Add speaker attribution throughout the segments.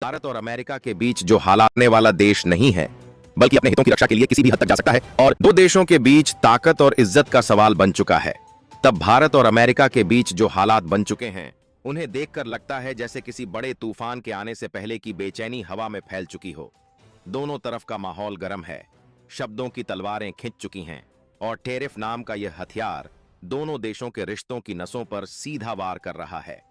Speaker 1: भारत और अमेरिका के बीच जो हालात होने वाला देश नहीं है, बल्कि अपने हितों की रक्षा के लिए किसी भी हद तक जा सकता है और दो देशों के बीच ताकत और इज्जत का सवाल बन चुका है। तब भारत और अमेरिका के बीच जो हालात बन चुके हैं, उन्हें देखकर लगता है जैसे किसी बड़े तूफान के आने से पहले की बेचैनी हवा में फैल चुकी हो। दोनों तरफ का माहौल गर्म है, शब्दों की तलवारें खिंच चुकी हैं और टेरिफ नाम का यह हथियार दोनों देशों के रिश्तों की नसों पर सीधा वार कर रहा है।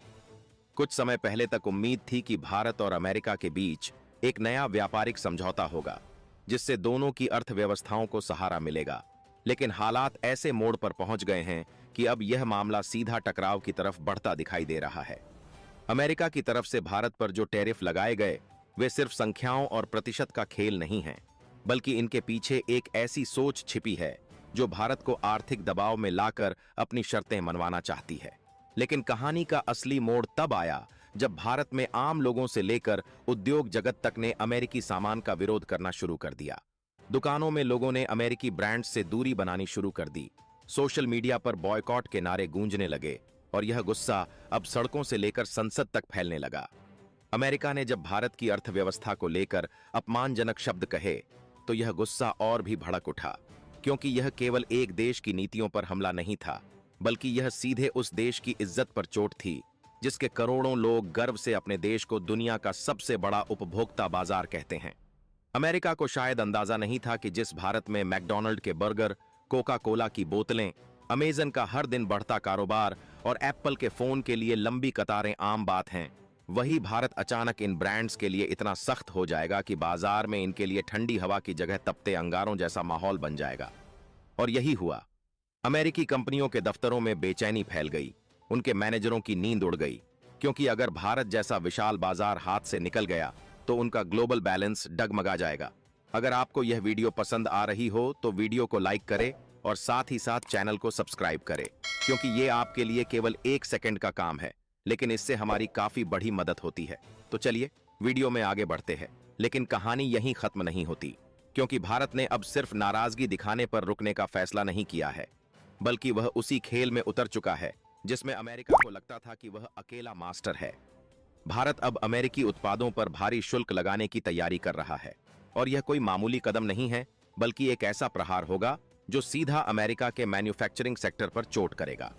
Speaker 1: कुछ समय पहले तक उम्मीद थी कि भारत और अमेरिका के बीच एक नया व्यापारिक समझौता होगा, जिससे दोनों की अर्थव्यवस्थाओं को सहारा मिलेगा। लेकिन हालात ऐसे मोड़ पर पहुंच गए हैं कि अब यह मामला सीधा टकराव की तरफ बढ़ता दिखाई दे रहा है। अमेरिका की तरफ से भारत पर जो टैरिफ लगाए गए, वे सिर्फ संख्याओं और प्रतिशत का खेल नहीं हैं, बल्कि इनके पीछे एक ऐसी सोच छिपी है जो भारत को आर्थिक दबाव में लाकर अपनी शर्तें मनवाना चाहती है। लेकिन कहानी का असली मोड़ तब आया जब भारत में आम लोगों से लेकर उद्योग जगत तक ने अमेरिकी सामान का विरोध करना शुरू कर दिया। दुकानों में लोगों ने अमेरिकी ब्रांड्स से दूरी बनानी शुरू कर दी, सोशल मीडिया पर बॉयकॉट के नारे गूंजने लगे और यह गुस्सा अब सड़कों से लेकर संसद तक फैलने लगा। अमेरिका ने जब भारत की अर्थव्यवस्था को लेकर अपमानजनक शब्द कहे, तो यह गुस्सा और भी भड़क उठा, क्योंकि यह केवल एक देश की नीतियों पर हमला नहीं था, बल्कि यह सीधे उस देश की इज्जत पर चोट थी जिसके करोड़ों लोग गर्व से अपने देश को दुनिया का सबसे बड़ा उपभोक्ता बाजार कहते हैं। अमेरिका को शायद अंदाजा नहीं था कि जिस भारत में मैकडॉनल्ड के बर्गर, कोका कोला की बोतलें, अमेजन का हर दिन बढ़ता कारोबार और एप्पल के फोन के लिए लंबी कतारें आम बात हैं, वही भारत अचानक इन ब्रांड्स के लिए इतना सख्त हो जाएगा कि बाजार में इनके लिए ठंडी हवा की जगह तपते अंगारों जैसा माहौल बन जाएगा। और यही हुआ। अमेरिकी कंपनियों के दफ्तरों में बेचैनी फैल गई, उनके मैनेजरों की नींद उड़ गई, क्योंकि अगर भारत जैसा विशाल बाजार हाथ से निकल गया तो उनका ग्लोबल बैलेंस डगमगा जाएगा। अगर आपको यह वीडियो पसंद आ रही हो तो वीडियो को लाइक करें और साथ ही साथ चैनल को सब्सक्राइब करें, क्योंकि ये आपके लिए केवल 1 सेकंड का काम है, लेकिन इससे हमारी काफी बड़ी मदद होती है। तो चलिए वीडियो में आगे बढ़ते हैं। लेकिन कहानी यहीं खत्म नहीं होती, क्योंकि भारत ने अब सिर्फ नाराजगी दिखाने पर रुकने का फैसला नहीं किया है, बल्कि वह उसी खेल में उतर चुका है जिसमें अमेरिका को लगता था कि वह अकेला मास्टर है। भारत अब अमेरिकी उत्पादों पर भारी शुल्क लगाने की तैयारी कर रहा है, और यह कोई मामूली कदम नहीं है, बल्कि एक ऐसा प्रहार होगा जो सीधा अमेरिका के मैन्युफैक्चरिंग सेक्टर पर चोट करेगा।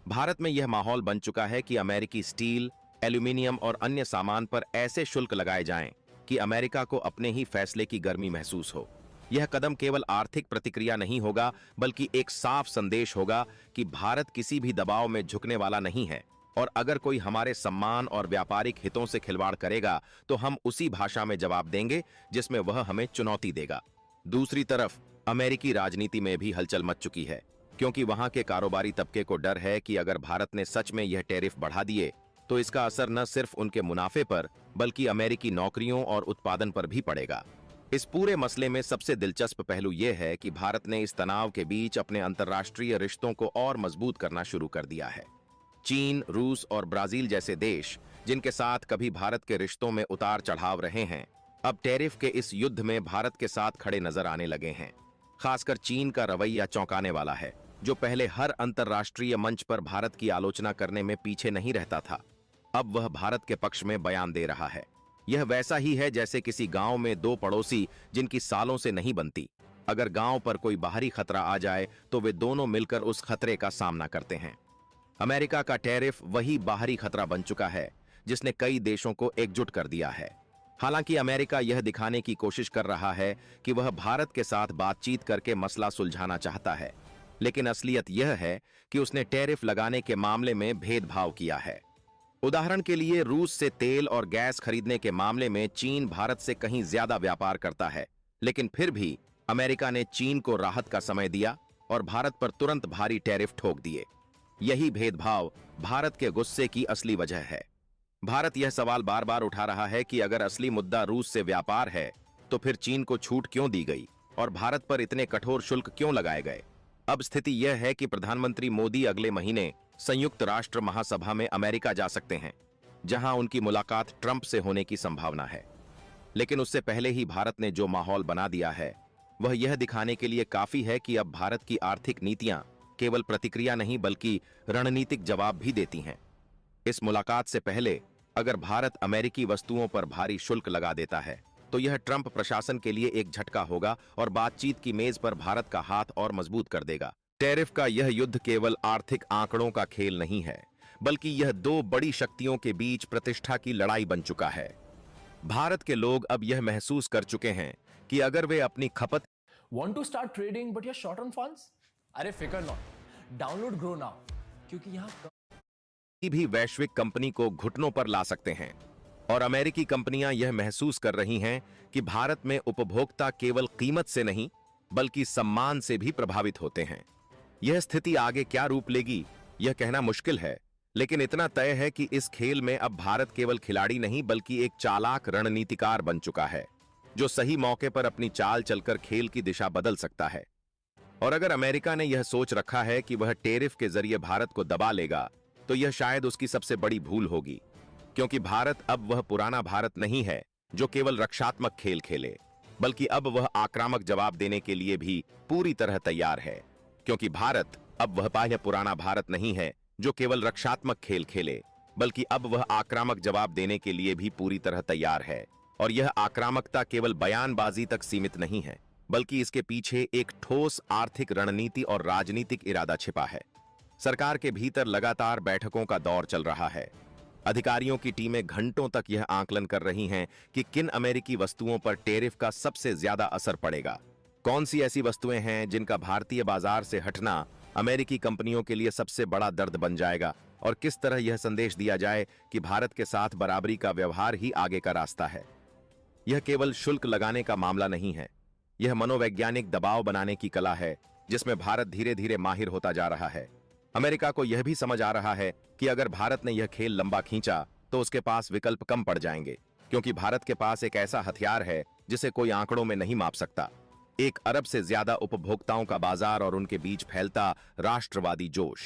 Speaker 1: भारत में यह माहौल बन चुका है कि अमेरिकी स्टील, एल्यूमिनियम और अन्य सामान पर ऐसे शुल्क लगाए जाएं कि अमेरिका को अपने ही फैसले की गर्मी महसूस हो। यह कदम केवल आर्थिक प्रतिक्रिया नहीं होगा, बल्कि एक साफ संदेश होगा कि भारत किसी भी दबाव में झुकने वाला नहीं है, और अगर कोई हमारे सम्मान और व्यापारिक हितों से खिलवाड़ करेगा तो हम उसी भाषा में जवाब देंगे जिसमें वह हमें चुनौती देगा। दूसरी तरफ अमेरिकी राजनीति में भी हलचल मच चुकी है, क्योंकि वहां के कारोबारी तबके को डर है कि अगर भारत ने सच में यह टैरिफ बढ़ा दिए तो इसका असर न सिर्फ उनके मुनाफे पर, बल्कि अमेरिकी नौकरियों और उत्पादन पर भी पड़ेगा। इस पूरे मसले में सबसे दिलचस्प पहलू यह है कि भारत ने इस तनाव के बीच अपने अंतर्राष्ट्रीय रिश्तों को और मजबूत करना शुरू कर दिया है। चीन, रूस और ब्राजील जैसे देश, जिनके साथ कभी भारत के रिश्तों में उतार चढ़ाव रहे हैं, अब टैरिफ के इस युद्ध में भारत के साथ खड़े नजर आने लगे हैं। खासकर चीन का रवैया चौंकाने वाला है, जो पहले हर अंतर्राष्ट्रीय मंच पर भारत की आलोचना करने में पीछे नहीं रहता था। अब वह भारत के पक्ष में बयान दे रहा है। यह वैसा ही है जैसे किसी गांव में दो पड़ोसी जिनकी सालों से नहीं बनती। अगर गांव पर कोई बाहरी खतरा आ जाए तो वे दोनों मिलकर उस खतरे का सामना करते हैं। अमेरिका का टैरिफ वही बाहरी खतरा बन चुका है जिसने कई देशों को एकजुट कर दिया है। हालांकि अमेरिका यह दिखाने की कोशिश कर रहा है कि वह भारत के साथ बातचीत करके मसला सुलझाना चाहता है, लेकिन असलियत यह है कि उसने टैरिफ लगाने के मामले में भेदभाव किया है। उदाहरण के लिए, रूस से तेल और गैस खरीदने के मामले में चीन भारत से कहीं ज्यादा व्यापार करता है, लेकिन फिर भी अमेरिका ने चीन को राहत का समय दिया और भारत पर तुरंत भारी टैरिफ ठोक दिए। यही भेदभाव भारत के गुस्से की असली वजह है। भारत यह सवाल बार बार उठा रहा है कि अगर असली मुद्दा रूस से व्यापार है तो फिर चीन को छूट क्यों दी गई और भारत पर इतने कठोर शुल्क क्यों लगाए गए। अब स्थिति यह है कि प्रधानमंत्री मोदी अगले महीने संयुक्त राष्ट्र महासभा में अमेरिका जा सकते हैं, जहां उनकी मुलाकात ट्रंप से होने की संभावना है। लेकिन उससे पहले ही भारत ने जो माहौल बना दिया है, वह यह दिखाने के लिए काफी है कि अब भारत की आर्थिक नीतियां केवल प्रतिक्रिया नहीं बल्कि रणनीतिक जवाब भी देती हैं। इस मुलाकात से पहले अगर भारत अमेरिकी वस्तुओं पर भारी शुल्क लगा देता है तो यह ट्रंप प्रशासन के लिए एक झटका होगा और बातचीत की मेज पर भारत का हाथ और मजबूत कर देगा। टैरिफ का यह युद्ध केवल आर्थिक आंकड़ों का खेल नहीं है, बल्कि यह दो बड़ी शक्तियों के बीच प्रतिष्ठा की लड़ाई बन चुका है। भारत के लोग अब यह महसूस कर चुके हैं कि अगर वे अपनी खपत
Speaker 2: Want to start trading but you're short on funds? अरे फिकर नॉट, डाउनलोड ग्रो नाउ, क्योंकि यहाँ
Speaker 1: भी वैश्विक कंपनी को घुटनों पर ला सकते हैं। और अमेरिकी कंपनियां यह महसूस कर रही हैं कि भारत में उपभोक्ता केवल कीमत से नहीं बल्कि सम्मान से भी प्रभावित होते हैं। यह स्थिति आगे क्या रूप लेगी यह कहना मुश्किल है, लेकिन इतना तय है कि इस खेल में अब भारत केवल खिलाड़ी नहीं बल्कि एक चालाक रणनीतिकार बन चुका है, जो सही मौके पर अपनी चाल चलकर खेल की दिशा बदल सकता है। और अगर अमेरिका ने यह सोच रखा है कि वह टैरिफ के जरिए भारत को दबा लेगा, तो यह शायद उसकी सबसे बड़ी भूल होगी, क्योंकि भारत अब वह पुराना भारत नहीं है जो केवल रक्षात्मक खेल खेले, बल्कि अब वह आक्रामक जवाब देने के लिए भी पूरी तरह तैयार है। क्योंकि भारत अब वह पुराना भारत नहीं है जो केवल रक्षात्मक खेल खेले, बल्कि अब वह आक्रामक जवाब देने के लिए भी पूरी तरह तैयार है। और यह आक्रामकता केवल बयानबाजी तक सीमित नहीं है, बल्कि इसके पीछे एक ठोस आर्थिक रणनीति और राजनीतिक इरादा छिपा है। सरकार के भीतर लगातार बैठकों का दौर चल रहा है। अधिकारियों की टीमें घंटों तक यह आकलन कर रही हैं कि किन अमेरिकी वस्तुओं पर टैरिफ का सबसे ज्यादा असर पड़ेगा। कौन सी ऐसी वस्तुएं हैं जिनका भारतीय बाजार से हटना अमेरिकी कंपनियों के लिए सबसे बड़ा दर्द बन जाएगा, और किस तरह यह संदेश दिया जाए कि भारत के साथ बराबरी का व्यवहार ही आगे का रास्ता है। यह केवल शुल्क लगाने का मामला नहीं है, यह मनोवैज्ञानिक दबाव बनाने की कला है जिसमें भारत धीरे धीरे माहिर होता जा रहा है। अमेरिका को यह भी समझ आ रहा है कि अगर भारत ने यह खेल लंबा खींचा तो उसके पास विकल्प कम पड़ जाएंगे, क्योंकि भारत के पास एक ऐसा हथियार है जिसे कोई आंकड़ों में नहीं माप सकता। 1 अरब से ज्यादा उपभोक्ताओं का बाजार और उनके बीच फैलता राष्ट्रवादी जोश।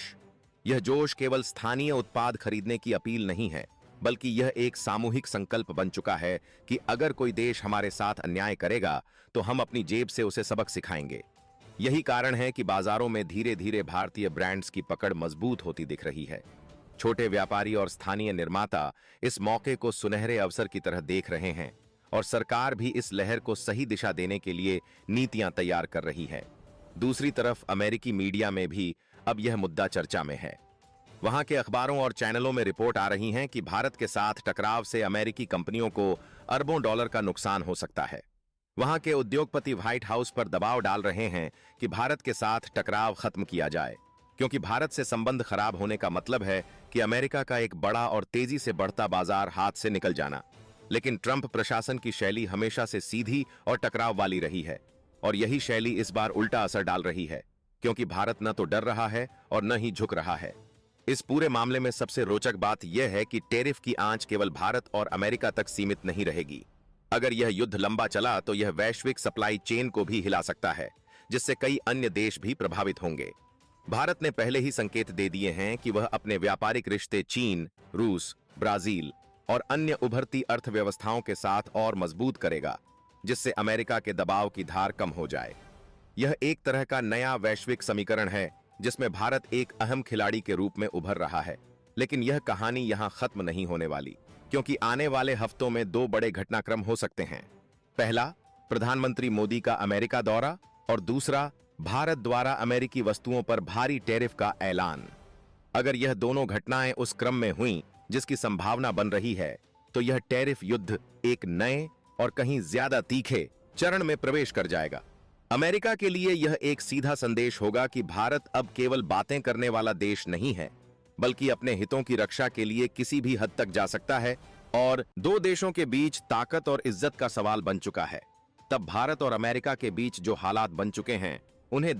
Speaker 1: यह जोश केवल स्थानीय उत्पाद खरीदने की अपील नहीं है, बल्कि यह एक सामूहिक संकल्प बन चुका है कि अगर कोई देश हमारे साथ अन्याय करेगा तो हम अपनी जेब से उसे सबक सिखाएंगे। यही कारण है कि बाजारों में धीरे धीरे भारतीय ब्रांड्स की पकड़ मजबूत होती दिख रही है। छोटे व्यापारी और स्थानीय निर्माता इस मौके को सुनहरे अवसर की तरह देख रहे हैं, और सरकार भी इस लहर को सही दिशा देने के लिए नीतियां तैयार कर रही है। दूसरी तरफ अमेरिकी मीडिया में भी अब यह मुद्दा चर्चा में है। वहां के अखबारों और चैनलों में रिपोर्ट आ रही हैं कि भारत के साथ टकराव से अमेरिकी कंपनियों को अरबों डॉलर का नुकसान हो सकता है। वहां के उद्योगपति व्हाइट हाउस पर दबाव डाल रहे हैं कि भारत के साथ टकराव खत्म किया जाए, क्योंकि भारत से संबंध खराब होने का मतलब है कि अमेरिका का एक बड़ा और तेजी से बढ़ता बाजार हाथ से निकल जाना। लेकिन ट्रंप प्रशासन की शैली हमेशा से सीधी और टकराव वाली रही है, और यही शैली इस बार उल्टा असर डाल रही है, क्योंकि भारत न तो डर रहा है और न ही झुक रहा है। इस पूरे मामले में सबसे रोचक बात यह है कि टैरिफ की आंच केवल भारत और अमेरिका तक सीमित नहीं रहेगी। अगर यह युद्ध लंबा चला तो यह वैश्विक सप्लाई चेन को भी हिला सकता है, जिससे कई अन्य देश भी प्रभावित होंगे। भारत ने पहले ही संकेत दे दिए हैं कि वह अपने व्यापारिक रिश्ते चीन, रूस, ब्राजील और अन्य उभरती अर्थव्यवस्थाओं के साथ और मजबूत करेगा, जिससे अमेरिका के दबाव की धार कम हो जाए। यह एक तरह का नया वैश्विक समीकरण है जिसमें भारत एक अहम खिलाड़ी के रूप में उभर रहा है। लेकिन यह कहानी यहां खत्म नहीं होने वाली, क्योंकि आने वाले हफ्तों में 2 बड़े घटनाक्रम हो सकते हैं। पहला, प्रधानमंत्री मोदी का अमेरिका दौरा, और दूसरा, भारत द्वारा अमेरिकी वस्तुओं पर भारी टैरिफ का ऐलान। अगर यह दोनों घटनाएं उस क्रम में हुई जिसकी संभावना बन रही है, तो यह टैरिफ युद्ध एक नए और कहीं ज्यादा तीखे चरण में प्रवेश कर जाएगा। अमेरिका के लिए यह एक सीधा संदेश होगा कि भारत अब केवल बातें करने वाला देश नहीं है, बल्कि अपने हितों की रक्षा के लिए किसी भी हद तक जा सकता है, और 2 देशों के बीच ताकत और इज्जत का सवाल बन चुका है। तब भारत और अमेरिका के बीच जो हालात बन चुके हैं, उन्हें